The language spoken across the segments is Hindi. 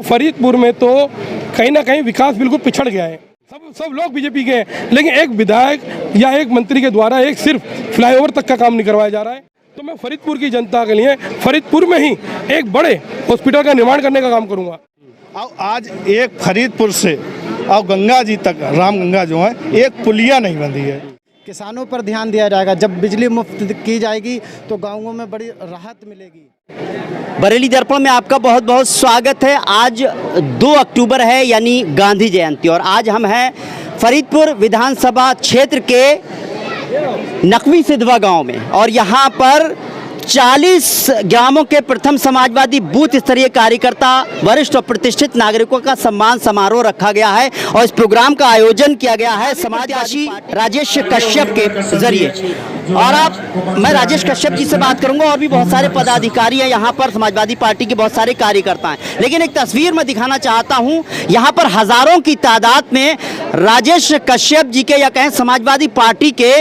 फरीदपुर में तो कहीं ना कहीं विकास बिल्कुल पिछड़ गया है। सब लोग बीजेपी के हैं, लेकिन एक विधायक या एक मंत्री के द्वारा एक सिर्फ फ्लाईओवर तक का काम नहीं करवाया जा रहा है। तो मैं फरीदपुर की जनता के लिए फरीदपुर में ही एक बड़े हॉस्पिटल का निर्माण करने का काम करूंगा। अब आज एक फरीदपुर से और गंगा जी तक, राम गंगा जो है, एक पुलिया नहीं बंधी है। किसानों पर ध्यान दिया जाएगा। जब बिजली मुफ्त की जाएगी तो गाँवों में बड़ी राहत मिलेगी। बरेली दर्पण में आपका बहुत बहुत स्वागत है। आज 2 अक्टूबर है यानी गांधी जयंती, और आज हम हैं फरीदपुर विधानसभा क्षेत्र के नकवी सिद्धवा गांव में, और यहाँ पर 40 ग्रामों के प्रथम समाजवादी बूथ स्तरीय कार्यकर्ता, वरिष्ठ और प्रतिष्ठित नागरिकों का सम्मान समारोह रखा गया है, और इस प्रोग्राम का आयोजन किया गया है समाजवादी राजेश कश्यप के जरिए। और अब मैं राजेश कश्यप जी से बात करूंगा, और भी बहुत सारे पदाधिकारी हैं यहाँ पर, समाजवादी पार्टी के बहुत सारे कार्यकर्ता हैं। लेकिन एक तस्वीर मैं दिखाना चाहता हूँ, यहाँ पर हजारों की तादाद में राजेश कश्यप जी के या कहें समाजवादी पार्टी के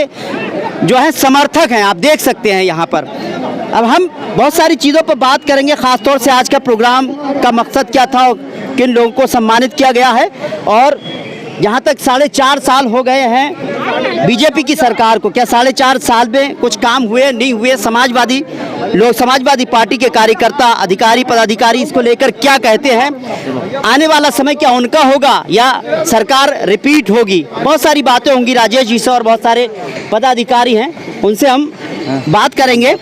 जो है समर्थक हैं, आप देख सकते हैं यहाँ पर। अब हम बहुत सारी चीज़ों पर बात करेंगे, ख़ासतौर से आज का प्रोग्राम का मकसद क्या था और किन लोगों को सम्मानित किया गया है। और यहाँ तक 4.5 साल हो गए हैं बीजेपी की सरकार को, क्या 4.5 साल में कुछ काम हुए नहीं हुए? समाजवादी लोग, समाजवादी पार्टी के कार्यकर्ता, अधिकारी, पदाधिकारी इसको लेकर क्या कहते हैं? आने वाला समय क्या उनका होगा या सरकार रिपीट होगी? बहुत सारी बातें होंगी राजेश जी से, और बहुत सारे पदाधिकारी हैं, उनसे हम बात करेंगे।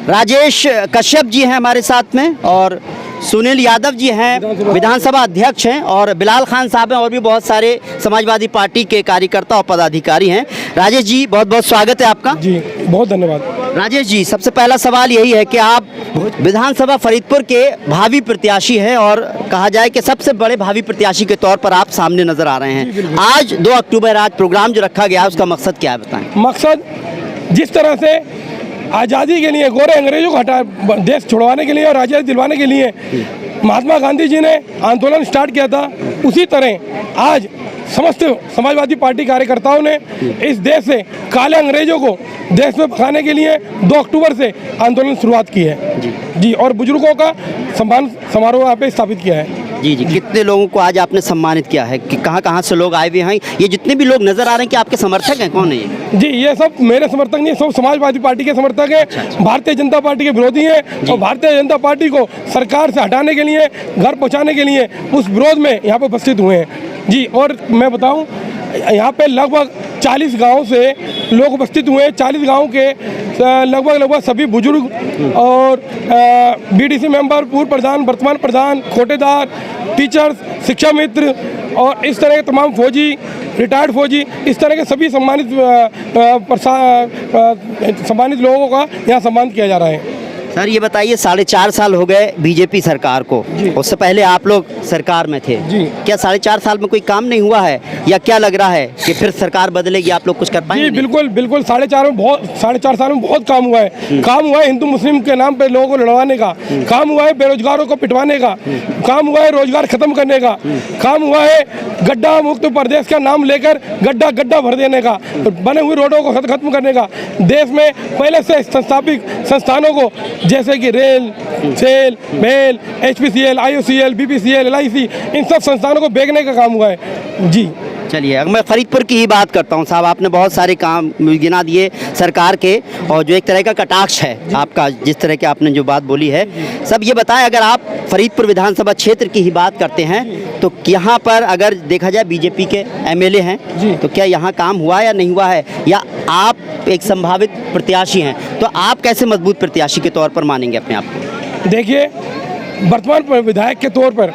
राजेश कश्यप जी हैं हमारे साथ में, और सुनील यादव जी हैं, विधानसभा अध्यक्ष हैं, और बिलाल खान साहब हैं, और भी बहुत सारे समाजवादी पार्टी के कार्यकर्ता और पदाधिकारी हैं। राजेश जी, बहुत बहुत स्वागत है आपका। जी बहुत धन्यवाद। राजेश जी, सबसे पहला सवाल यही है कि आप विधानसभा फरीदपुर के भावी प्रत्याशी हैं, और कहा जाए कि सबसे बड़े भावी प्रत्याशी के तौर पर आप सामने नजर आ रहे हैं। आज 2 अक्टूबर आज प्रोग्राम जो रखा गया है, उसका मकसद क्या है, बताएं। मकसद जिस तरह से आज़ादी के लिए गोरे अंग्रेजों को हटा देश छुड़वाने के लिए और आज़ादी दिलवाने के लिए महात्मा गांधी जी ने आंदोलन स्टार्ट किया था, उसी तरह आज समस्त समाजवादी पार्टी कार्यकर्ताओं ने इस देश से काले अंग्रेजों को देश में भगाने के लिए 2 अक्टूबर से आंदोलन शुरुआत की है जी, और बुजुर्गों का सम्मान समारोह यहाँ पे स्थापित किया है। जी जी, कितने लोगों को आज आपने सम्मानित किया है? कि कहाँ से लोग आए हुए हैं? ये जितने भी लोग नजर आ रहे हैं, कि आपके समर्थक हैं? कौन है ये? जी, ये सब मेरे समर्थक नहीं, सब समाजवादी पार्टी के समर्थक हैं, भारतीय जनता पार्टी के विरोधी हैं, और भारतीय जनता पार्टी को सरकार से हटाने के लिए, घर पहुंचाने के लिए उस विरोध में यहाँ पर उपस्थित हुए हैं जी। और मैं बताऊं, यहाँ पे लगभग 40 गाँव से लोग उपस्थित हुए हैं। 40 गाँव के लगभग सभी बुजुर्ग और बीडीसी मेंबर, पूर्व प्रधान, वर्तमान प्रधान, खोटेदार, टीचर्स, शिक्षा मित्र और इस तरह के तमाम फौजी, रिटायर्ड फौजी, इस तरह के सभी सम्मानित लोगों का यहाँ सम्मानित किया जा रहा है। सर ये बताइए, 4.5 साल हो गए बीजेपी सरकार को, उससे पहले आप लोग सरकार में थे जी। क्या 4.5 साल में कोई काम नहीं हुआ है, या क्या लग रहा है कि फिर सरकार बदलेगी, आप लोग कुछ कर पाएंगे? जी बिल्कुल बिल्कुल, 4.5 साल में बहुत काम हुआ है। काम हुआ है हिंदू मुस्लिम के नाम पे लोगों को लड़वाने का, काम हुआ है बेरोजगारों को पिटवाने का, काम हुआ है रोजगार खत्म करने का, काम हुआ है गड्ढा मुक्त प्रदेश का नाम लेकर गड्ढा भर देने का, बने हुए रोडों को खत्म करने का, देश में पहले से संस्थापित संस्थानों को जैसे कि rail, SAIL, mail, HPCL, IOCL, BPCL, LIC, इन सब संस्थानों को बेचने का काम हुआ है जी। चलिए, अब मैं फरीदपुर की ही बात करता हूँ। साहब आपने बहुत सारे काम गिना दिए सरकार के, और जो एक तरह का कटाक्ष है आपका, जिस तरह की आपने जो बात बोली है, सब ये बताएं, अगर आप फरीदपुर विधानसभा क्षेत्र की ही बात करते हैं तो यहाँ पर अगर देखा जाए बीजेपी के MLA हैं, तो क्या यहाँ काम हुआ या नहीं हुआ है, या आप एक संभावित प्रत्याशी हैं, तो आप कैसे मजबूत प्रत्याशी के तौर पर मानेंगे अपने आप को? देखिए, वर्तमान विधायक के तौर पर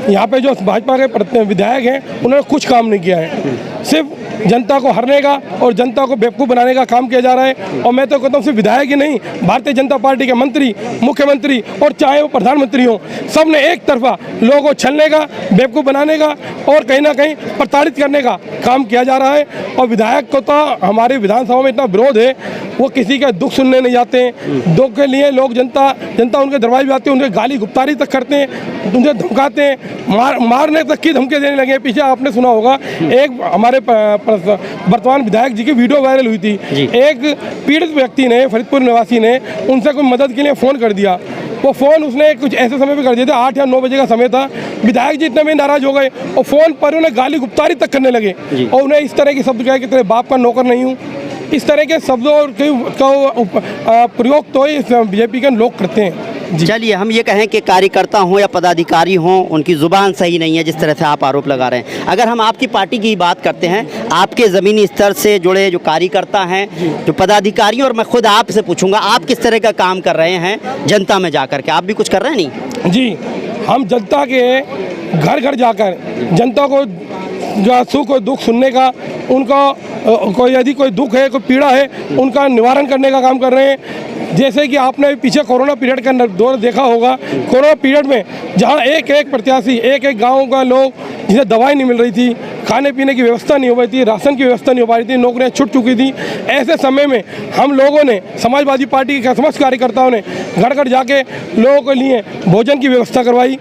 यहाँ पे जो भाजपा के विधायक हैं, उन्होंने कुछ काम नहीं किया है, सिर्फ जनता को हरने का और जनता को बेवकूफ़ बनाने का काम किया जा रहा है। और मैं तो कहता हूँ सिर्फ विधायक ही नहीं, भारतीय जनता पार्टी के मंत्री, मुख्यमंत्री और चाहे वो प्रधानमंत्री हो, सब ने एक तरफा लोगों को छलने का, बेवकूफ़ बनाने का और कहीं ना कहीं प्रताड़ित करने का काम किया जा रहा है। और विधायक को तो हमारे विधानसभा में इतना विरोध है, वो किसी का दुख सुनने नहीं जाते हैं। दुख के लिए लोग जनता उनके दरबार भी आती है, उनके गाली गुप्तारी तक करते हैं, उनसे धमकाते हैं, मारने तक की धमकी देने लगे। पीछे आपने सुना होगा, एक हमारे वर्तमान विधायक जी की वीडियो वायरल हुई थी, एक पीड़ित व्यक्ति ने, फरीदपुर निवासी ने, उनसे कोई मदद के लिए फ़ोन कर दिया, वो फ़ोन उसने कुछ ऐसे समय पे कर दिया था, 8 या 9 बजे का समय था। विधायक जी इतने में नाराज़ हो गए और फ़ोन पर उन्हें गाली गुप्तारी तक करने लगे और उन्हें इस तरह के शब्द कहे कि तेरे बाप का नौकर नहीं हूँ। इस तरह के शब्दों का प्रयोग तो इस बीजेपी के लोग करते हैं। चलिए, हम ये कहें कि कार्यकर्ता हों या पदाधिकारी हों, उनकी ज़ुबान सही नहीं है जिस तरह से आप आरोप लगा रहे हैं। अगर हम आपकी पार्टी की बात करते हैं, आपके ज़मीनी स्तर से जुड़े जो कार्यकर्ता हैं, जो पदाधिकारी, और मैं खुद आपसे पूछूंगा आप किस तरह का काम कर रहे हैं जनता में जाकर के? आप भी कुछ कर रहे हैं? नहीं जी, हम जनता के घर घर जाकर जनता को जो सुख और दुख सुनने का, उनका कोई यदि कोई दुख है, कोई पीड़ा है, उनका निवारण करने का काम कर रहे हैं। जैसे कि आपने पीछे कोरोना पीरियड का दौर देखा होगा, कोरोना पीरियड में जहां एक एक प्रत्याशी, एक एक गांव का लोग, जिसे दवाई नहीं मिल रही थी, खाने पीने की व्यवस्था नहीं हो पाई थी, राशन की व्यवस्था नहीं हो पा रही थी, नौकरियां छूट चुकी थी, ऐसे समय में हम लोगों ने, समाजवादी पार्टी के समस्त कार्यकर्ताओं ने घर घर जाके लोगों के लिए भोजन की व्यवस्था करवाई,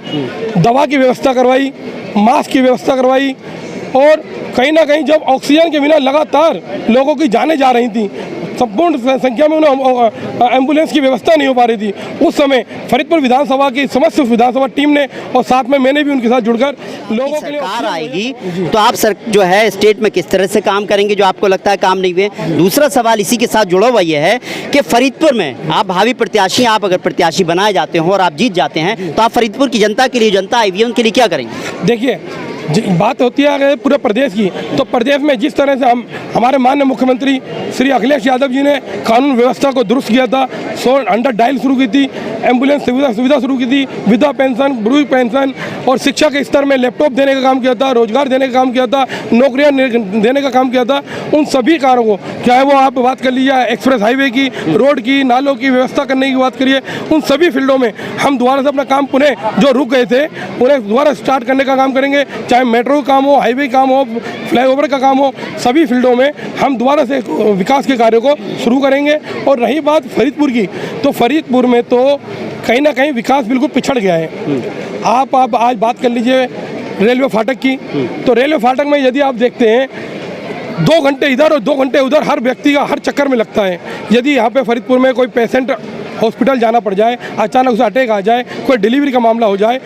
दवा की व्यवस्था करवाई, मास्क की व्यवस्था करवाई। और कहीं ना कहीं जब ऑक्सीजन के बिना लगातार लोगों की जानें जा रही थी, संपूर्ण संख्या में उन्हें एम्बुलेंस की व्यवस्था नहीं हो पा रही थी, उस समय फरीदपुर विधानसभा की समस्त विधानसभा टीम ने और साथ में मैंने भी उनके साथ जुड़कर लोगों के लिए सरकार आएगी तो आप सर जो है स्टेट में किस तरह से काम करेंगे जो आपको लगता है काम नहीं हुए? दूसरा सवाल इसी के साथ जुड़ा हुआ ये है कि फरीदपुर में आप भावी प्रत्याशी, आप अगर प्रत्याशी बनाए जाते हो और आप जीत जाते हैं तो आप फरीदपुर की जनता के लिए, जनता आई हुई है उनके लिए क्या करेंगे? देखिए, बात होती है अगर पूरे प्रदेश की, तो प्रदेश में जिस तरह से हमारे माननीय मुख्यमंत्री श्री अखिलेश यादव जी ने कानून व्यवस्था को दुरुस्त किया था, 100 डायल शुरू की थी, एम्बुलेंस सुविधा शुरू की थी, विधवा पेंशन, बुढ़ी पेंशन, और शिक्षा के स्तर में लैपटॉप देने का काम किया था, रोजगार देने का काम किया था, नौकरियां देने का काम किया था। उन सभी कार्यों को, चाहे वो आप बात कर लीजिए एक्सप्रेस हाईवे की, रोड की, नालों की व्यवस्था करने की बात करिए, उन सभी फील्डों में हम दोबारा से अपना काम पुनः जो रुक गए थे उन्हें दोबारा स्टार्ट करने का काम करेंगे। चाहे मेट्रो का काम हो, हाईवे काम हो, फ्लाईओवर का काम हो, सभी फील्डों में हम दोबारा से विकास के कार्यों को शुरू करेंगे। और रही बात फरीदपुर की, तो फरीदपुर में तो कहीं ना कहीं विकास बिल्कुल पिछड़ गया है। आप आज बात कर लीजिए रेलवे फाटक की, तो रेलवे फाटक में यदि आप देखते हैं 2 घंटे इधर और 2 घंटे उधर हर व्यक्ति का हर चक्कर में लगता है। यदि यहाँ पे फरीदपुर में कोई पेशेंट हॉस्पिटल जाना पड़ जाए, अचानक उसे अटैक आ जाए, कोई डिलीवरी का मामला हो जाए,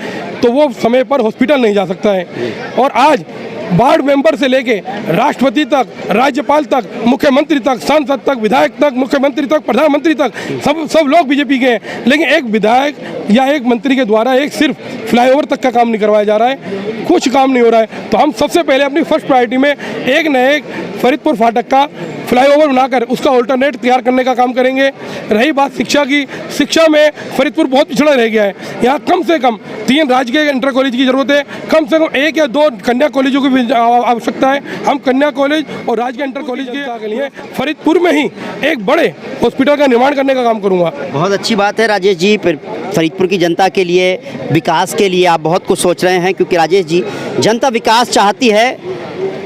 तो वो समय पर हॉस्पिटल नहीं जा सकता है। और आज वार्ड मेंबर से लेके राष्ट्रपति तक, राज्यपाल तक, मुख्यमंत्री तक, सांसद तक, विधायक तक, मुख्यमंत्री तक, प्रधानमंत्री तक, सब लोग बीजेपी के हैं। लेकिन एक विधायक या एक मंत्री के द्वारा एक सिर्फ फ्लाईओवर तक का काम नहीं करवाया जा रहा है, कुछ काम नहीं हो रहा है। तो हम सबसे पहले अपनी फर्स्ट प्रायोरिटी में एक न एक फरीदपुर फाटक का फ्लाईओवर बनाकर उसका ऑल्टरनेट तैयार करने का काम करेंगे। रही बात शिक्षा की, शिक्षा में फरीदपुर बहुत पिछड़ा रह गया है। यहाँ कम से कम 3 राजकीय इंटर कॉलेज की जरूरत है, कम से कम 1 या 2 कन्या कॉलेजों की आवश्यकता है। हम कन्या कॉलेज और राजकीय इंटर कॉलेज के लिए फरीदपुर में ही एक बड़े हॉस्पिटल का निर्माण करने का काम करूँगा। बहुत अच्छी बात है राजेश जी, फरीदपुर की जनता के लिए, विकास के लिए आप बहुत कुछ सोच रहे हैं, क्योंकि राजेश जी जनता विकास चाहती है।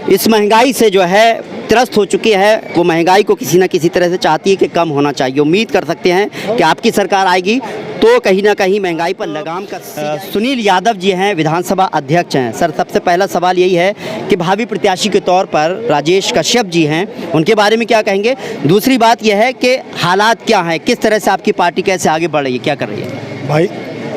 इस महंगाई से जो है त्रस्त हो चुकी है, वो महंगाई को किसी न किसी तरह से चाहती है कि कम होना चाहिए। उम्मीद कर सकते हैं कि आपकी सरकार आएगी तो कहीं ना कहीं महंगाई पर लगाम का। सुनील यादव जी हैं, विधानसभा अध्यक्ष हैं। सर, सबसे पहला सवाल यही है कि भावी प्रत्याशी के तौर पर राजेश कश्यप जी हैं, उनके बारे में क्या कहेंगे? दूसरी बात यह है कि हालात क्या हैं, किस तरह से आपकी पार्टी कैसे आगे बढ़ रही है, क्या कर रही है? भाई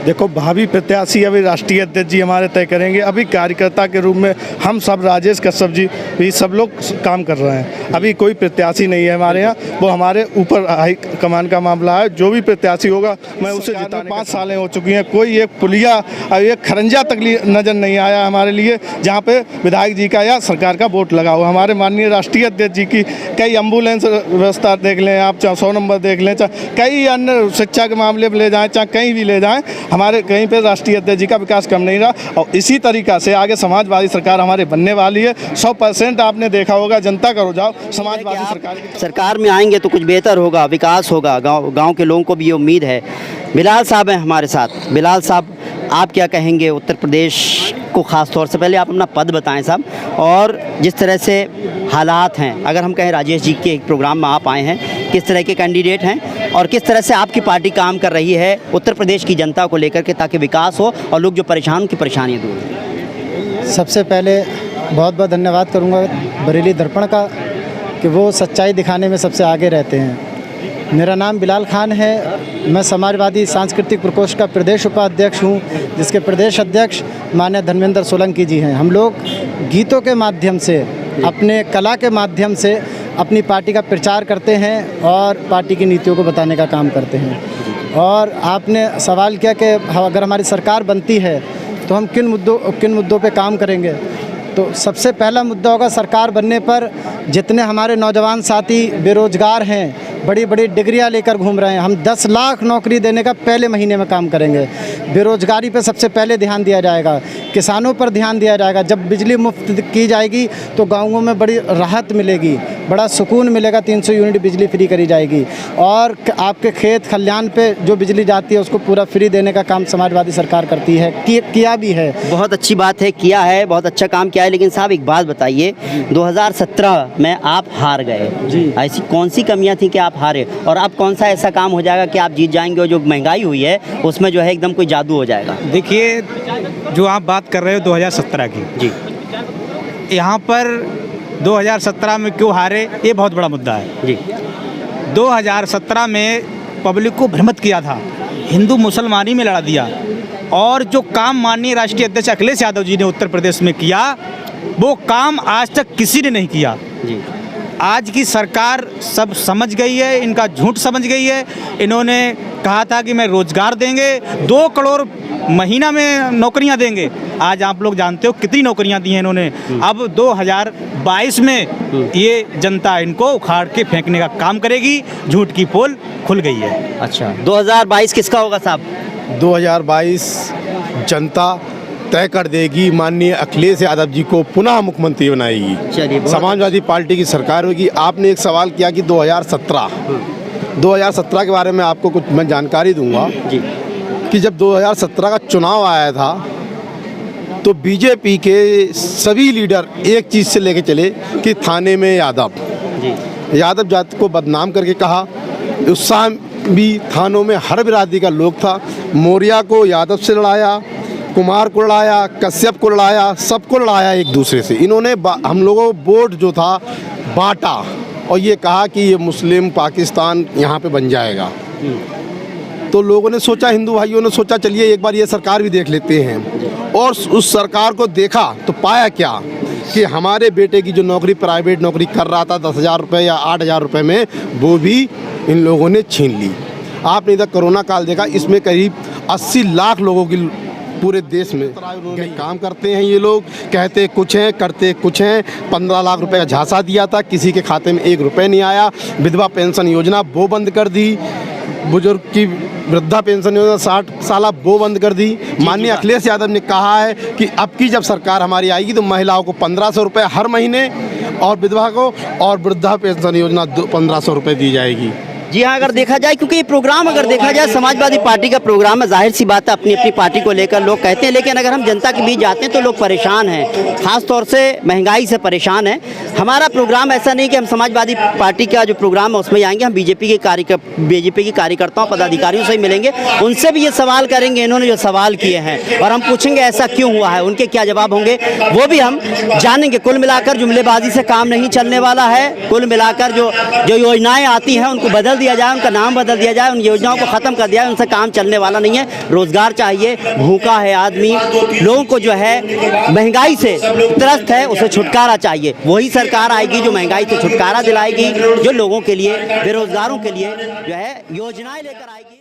देखो, भावी प्रत्याशी अभी राष्ट्रीय अध्यक्ष जी हमारे तय करेंगे। अभी कार्यकर्ता के रूप में हम सब, राजेश कश्यप जी भी सब लोग काम कर रहे हैं। अभी कोई प्रत्याशी नहीं है हमारे यहाँ, वो हमारे ऊपर हाई कमान का मामला है। जो भी प्रत्याशी होगा मैं उसे जिताने 5 सालें हो चुकी हैं, कोई एक पुलिया और एक खरंजा तक नज़र नहीं आया हमारे लिए जहाँ पे विधायक जी का या सरकार का वोट लगा हुआ। हमारे माननीय राष्ट्रीय अध्यक्ष जी की कई एम्बुलेंस व्यवस्था देख लें आप, चाहे 100 नंबर देख लें, चाहे कई अन्य शिक्षा के मामले में ले जाएँ, चाहे कहीं भी ले जाएँ, हमारे कहीं पे राष्ट्रीय अध्यक्ष जी का विकास कम नहीं रहा। और इसी तरीक़ा से आगे समाजवादी सरकार हमारे बनने वाली है। 100% आपने देखा होगा, जनता का रुझाव समाजवादी सरकार में आएंगे तो कुछ बेहतर होगा, विकास होगा, गांव के लोगों को भी ये उम्मीद है। बिलाल साहब हैं हमारे साथ। बिलाल साहब, आप क्या कहेंगे उत्तर प्रदेश को ख़ास तौर से? पहले आप अपना पद बताएं साहब, और जिस तरह से हालात हैं, अगर हम कहें राजेश जी के एक प्रोग्राम में आप आए हैं, किस तरह के कैंडिडेट हैं और किस तरह से आपकी पार्टी काम कर रही है उत्तर प्रदेश की जनता को लेकर के, ताकि विकास हो और लोग जो परेशान, की परेशानियाँ दूर हों? सबसे पहले बहुत बहुत धन्यवाद करूंगा बरेली दर्पण का कि वो सच्चाई दिखाने में सबसे आगे रहते हैं। मेरा नाम बिलाल खान है। मैं समाजवादी सांस्कृतिक प्रकोष्ठ का प्रदेश उपाध्यक्ष हूँ, जिसके प्रदेश अध्यक्ष माननीय धर्मेंद्र सोलंकी जी हैं। हम लोग गीतों के माध्यम से, अपने कला के माध्यम से अपनी पार्टी का प्रचार करते हैं और पार्टी की नीतियों को बताने का काम करते हैं। और आपने सवाल किया कि अगर हमारी सरकार बनती है तो हम किन मुद्दों पे काम करेंगे। तो सबसे पहला मुद्दा होगा, सरकार बनने पर जितने हमारे नौजवान साथी बेरोजगार हैं, बड़ी बड़ी डिग्रियां लेकर घूम रहे हैं, हम 10 लाख नौकरी देने का पहले महीने में काम करेंगे। बेरोजगारी पे सबसे पहले ध्यान दिया जाएगा, किसानों पर ध्यान दिया जाएगा। जब बिजली मुफ्त की जाएगी तो गाँवों में बड़ी राहत मिलेगी, बड़ा सुकून मिलेगा। 300 यूनिट बिजली फ्री करी जाएगी और आपके खेत खलिहान पे जो बिजली जाती है उसको पूरा फ्री देने का काम समाजवादी सरकार करती है, किया भी है। बहुत अच्छी बात है, किया है, बहुत अच्छा काम किया है। लेकिन साहब एक बात बताइए, 2017 में आप हार गए जी, ऐसी कौन सी कमियां थी कि आप हारे, और अब कौन सा ऐसा काम हो जाएगा कि आप जीत जाएंगे और जो महंगाई हुई है उसमें जो है एकदम कोई जादू हो जाएगा? देखिए, जो आप बात कर रहे हो 2017 की जी, यहाँ पर 2017 में क्यों हारे, ये बहुत बड़ा मुद्दा है जी। 2017 में पब्लिक को भ्रमित किया था, हिंदू मुसलमानी में लड़ा दिया, और जो काम माननीय राष्ट्रीय अध्यक्ष अखिलेश यादव जी ने उत्तर प्रदेश में किया, वो काम आज तक किसी ने नहीं किया जी। आज की सरकार सब समझ गई है, इनका झूठ समझ गई है। इन्होंने कहा था कि मैं रोजगार देंगे, 2 करोड़ महीना में नौकरियां देंगे। आज आप लोग जानते हो कितनी नौकरियां दी हैं इन्होंने। अब 2022 में ये जनता इनको उखाड़ के फेंकने का काम करेगी, झूठ की पोल खुल गई है। अच्छा, 2022 किसका होगा साहब? 2022 जनता तय कर देगी, माननीय अखिलेश यादव जी को पुनः मुख्यमंत्री बनाएगी। चलिए, समाजवादी पार्टी की सरकार होगी। आपने एक सवाल किया कि 2017 के बारे में आपको कुछ मैं जानकारी दूंगा जी। कि जब 2017 का चुनाव आया था तो बीजेपी के सभी लीडर एक चीज़ से लेके चले कि थाने में यादव जाति को बदनाम करके कहा। उस समय भी थानों में हर बिरादरी का लोग था। मौर्य को यादव से लड़ाया, कुमार को लड़ाया, कश्यप को लड़ाया, सबको लड़ाया एक दूसरे से। इन्होंने हम लोगों को वोट जो था बांटा और ये कहा कि ये मुस्लिम पाकिस्तान यहाँ पे बन जाएगा। तो लोगों ने सोचा, हिंदू भाइयों ने सोचा चलिए एक बार ये सरकार भी देख लेते हैं। और उस सरकार को देखा तो पाया क्या कि हमारे बेटे की जो नौकरी, प्राइवेट नौकरी कर रहा था 10,000 रुपये या 8,000 रुपये में, वो भी इन लोगों ने छीन ली। आपने इधर कोरोना काल देखा, इसमें करीब 80 लाख लोगों की पूरे देश में काम करते हैं। ये लोग कहते कुछ हैं, करते कुछ हैं। 15 लाख रुपए का झांसा दिया था, किसी के खाते में 1 रुपये नहीं आया। विधवा पेंशन योजना वो बंद कर दी, बुजुर्ग की वृद्धा पेंशन योजना 60 साल वो बंद कर दी। माननीय अखिलेश यादव ने कहा है कि अब की जब सरकार हमारी आएगी तो महिलाओं को 1,500 रुपये हर महीने और विधवा को और वृद्धा पेंशन योजना 1,500 रुपये दी जाएगी। जी हाँ, अगर देखा जाए, क्योंकि ये प्रोग्राम अगर देखा जाए समाजवादी पार्टी का प्रोग्राम है, जाहिर सी बात है अपनी अपनी पार्टी को लेकर लोग कहते हैं। लेकिन अगर हम जनता के बीच जाते हैं तो लोग परेशान हैं, खास तौर से महंगाई से परेशान हैं। हमारा प्रोग्राम ऐसा नहीं कि हम समाजवादी पार्टी का जो प्रोग्राम है उसमें आएंगे, हम बीजेपी के कार्यकर्ताओं पदाधिकारियों से ही मिलेंगे, उनसे भी ये सवाल करेंगे इन्होंने जो सवाल किए हैं, और हम पूछेंगे ऐसा क्यों हुआ है, उनके क्या जवाब होंगे वो भी हम जानेंगे। कुल मिलाकर जुमलेबाजी से काम नहीं चलने वाला है। कुल मिलाकर जो योजनाएँ आती हैं उनको बदल दिया जाए, उनका नाम बदल दिया जाए, उन योजनाओं को खत्म कर दिया जाए, उनसे काम चलने वाला नहीं है। रोजगार चाहिए, भूखा है आदमी, लोगों को जो है महंगाई से त्रस्त है, उसे छुटकारा चाहिए। वही सरकार आएगी जो महंगाई से छुटकारा दिलाएगी, जो लोगों के लिए, बेरोजगारों के लिए जो है योजनाएं लेकर आएगी।